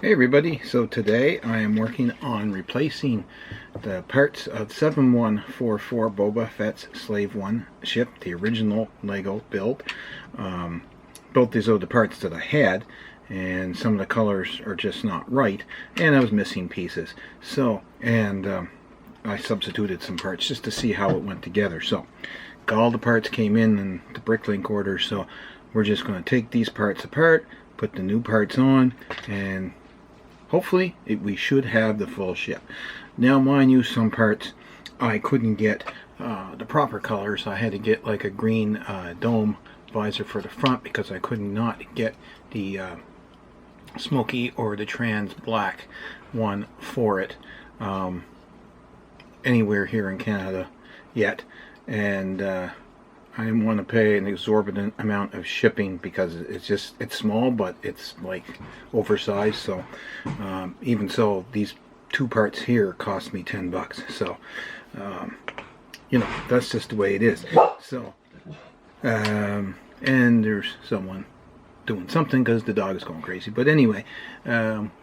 Hey everybody, so today I am working on replacing the parts of 7144 Bobas Slave1 ship, the original Lego build. Both these are the parts that I had, and some of the colors are just not right, and I was missing pieces. So, I substituted some parts just to see how it went together. So, all the parts came in the Bricklink order, so we're just going to take these parts apart, put the new parts on, and hopefully we should have the full ship. Now mind you, some parts I couldn't get the proper colors. I had to get like a green dome visor for the front because I could not get the smoky or the trans black one for it anywhere here in Canada yet, and I didn't want to pay an exorbitant amount of shipping because it's small, but it's like oversized. So even so, these two parts here cost me $10. So you know, that's just the way it is. So and there's someone doing something because the dog is going crazy. But anyway,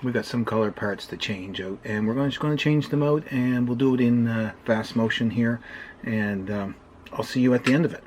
we got some color parts to change out, and we're just going to change them out, and we'll do it in fast motion here, and I'll see you at the end of it.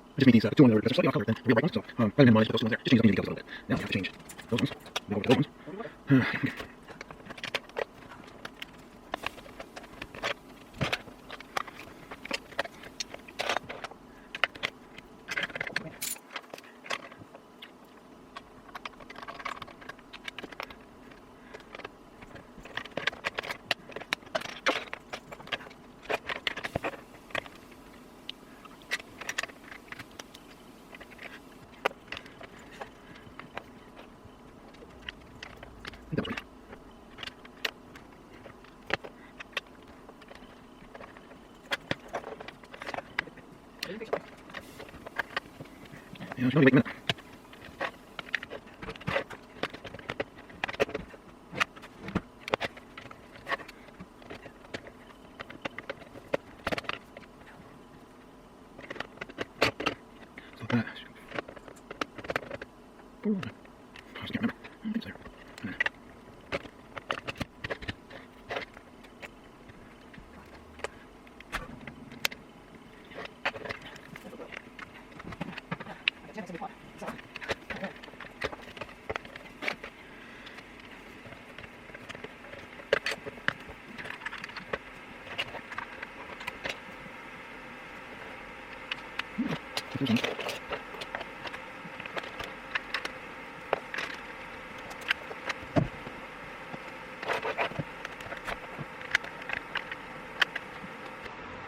I just made these 200 because they're slightly off color than real bright ones, so I minimized those ones there. Just change those details a little bit. Now we have to change those ones. We'll go with those ones. Okay. Yeah, wait a minute. So that. Ooh, I just can't remember. It's there.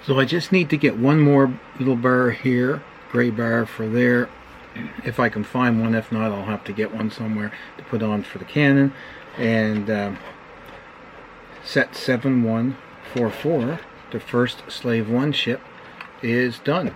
So I just need to get one more little bar here, gray bar for there, if I can find one. If not, I'll have to get one somewhere to put on for the cannon. And set 7144, the first Slave 1 ship, is done.